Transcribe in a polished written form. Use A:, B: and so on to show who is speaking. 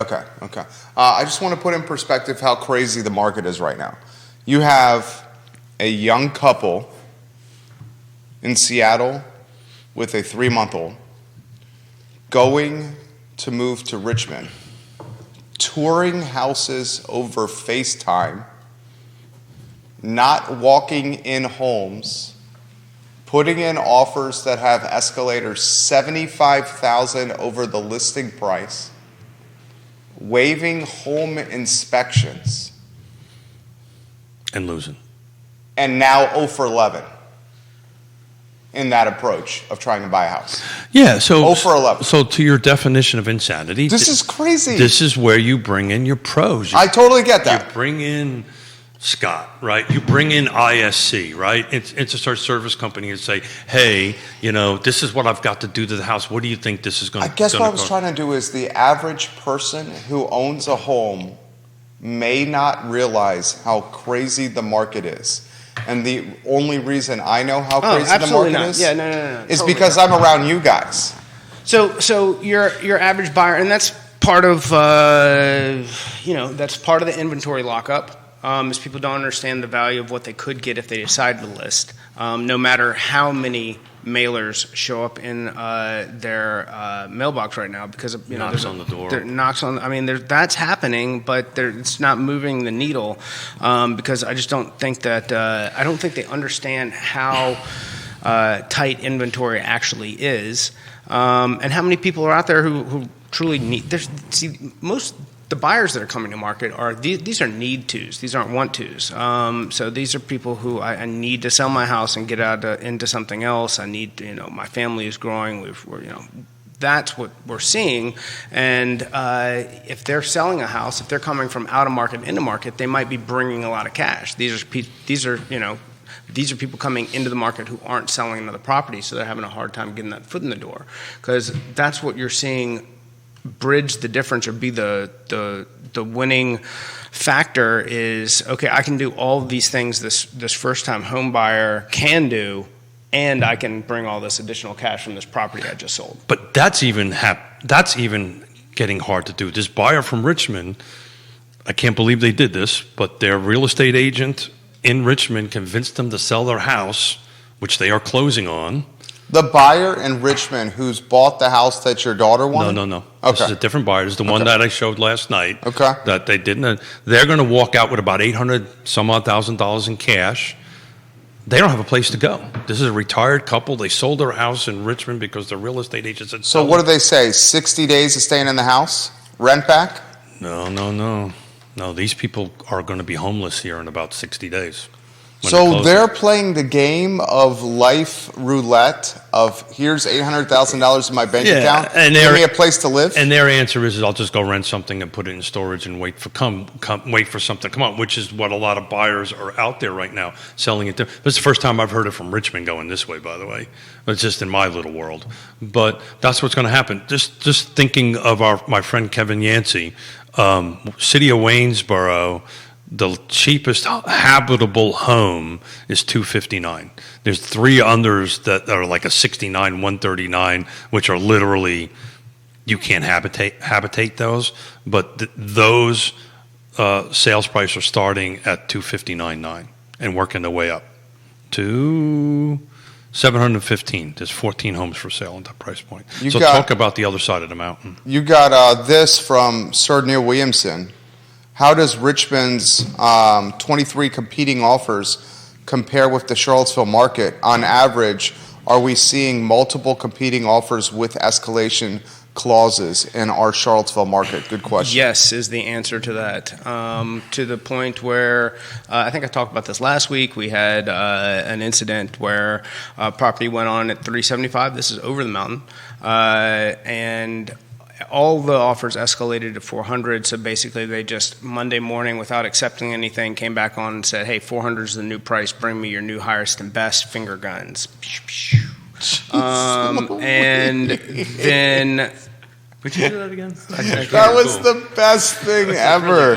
A: Okay, okay. I just want to put in perspective how crazy the market is right now. You have a young couple in Seattle with a 3-month-old going to move to Richmond, touring houses over FaceTime, not walking in homes, putting in offers that have escalators $75,000 over the listing price, waiving home inspections,
B: And losing.
A: and now 0 for 11 in that approach of trying to buy a house.
B: Yeah, so
A: 0 for 11.
B: So to your definition of insanity,
A: This is crazy.
B: This is where you bring in your pros.
A: I totally get that.
B: You bring in Scott, right? You bring in ISC, right? It's a service company and say, hey, this is what I've got to do to the house. What do you think this is going to
A: I guess what I was trying to do is the average person who owns a home may not realize how crazy the market is. And the only reason I know how crazy the market is is
C: totally
A: because I'm around you guys.
C: So your average buyer, and that's part of that's part of the inventory lockup. Is people don't understand the value of what they could get if they decide to list. No matter how many mailers show up in their mailbox right now, because
B: knocks on the door.
C: Knocks on. I mean, that's happening, but it's not moving the needle because I just don't think that I don't think they understand how tight inventory actually is, and how many people are out there who truly need. Most. The buyers that are coming to market are these are need tos. These aren't want tos. So these are people who I need to sell my house and get out into something else. I need my family is growing. That's what we're seeing. And if they're selling a house, if they're coming from out of market into market, they might be bringing a lot of cash. These are people coming into the market who aren't selling another property, so they're having a hard time getting that foot in the door, because that's what you're seeing bridge the difference or be the winning factor is, okay, I can do all of these things this first time home buyer can do, and I can bring all this additional cash from this property I just sold.
B: But that's even getting hard to do. This buyer from Richmond, I can't believe they did this, but their real estate agent in Richmond convinced them to sell their house, which they are closing on.
A: The buyer in Richmond who's bought the house that your daughter wanted?
B: No.
A: Okay.
B: This is a different buyer. This is the one that I showed last night.
A: Okay.
B: That they didn't. They're going to walk out with about $800,000 in cash. They don't have a place to go. This is a retired couple. They sold their house in Richmond because the real estate agent said.
A: So what do they say? 60 days of staying in the house? Rent back?
B: No. These people are going to be homeless here in about 60 days.
A: So they're playing the game of life roulette of here's $800,000 in my bank account.
B: And
A: give me a place to live.
B: And their answer is, I'll just go rent something and put it in storage and wait for something to come up, which is what a lot of buyers are out there right now selling it. This is the first time I've heard it from Richmond going this way, by the way. It's just in my little world. But that's what's going to happen. Just thinking of my friend Kevin Yancey, city of Waynesboro. The cheapest habitable home is $259. There's 3 unders that are like a 69, 139, which are literally, you can't habitate those. But those sales prices are starting at $259.9 and working their way up to $715. There's 14 homes for sale at that price point. Talk about the other side of the mountain.
A: You got this from Sir Neil Williamson. How does Richmond's 23 competing offers compare with the Charlottesville market? On average, are we seeing multiple competing offers with escalation clauses in our Charlottesville market? Good question.
C: Yes is the answer to that. To the point where, I think I talked about this last week, we had an incident where property went on at $375. This is over the mountain. And all the offers escalated to $400, so basically they just Monday morning, without accepting anything, came back on and said, hey, $400 is the new price, bring me your new highest and best finger guns. And then...
B: Would you do that again?
A: That was the best thing ever.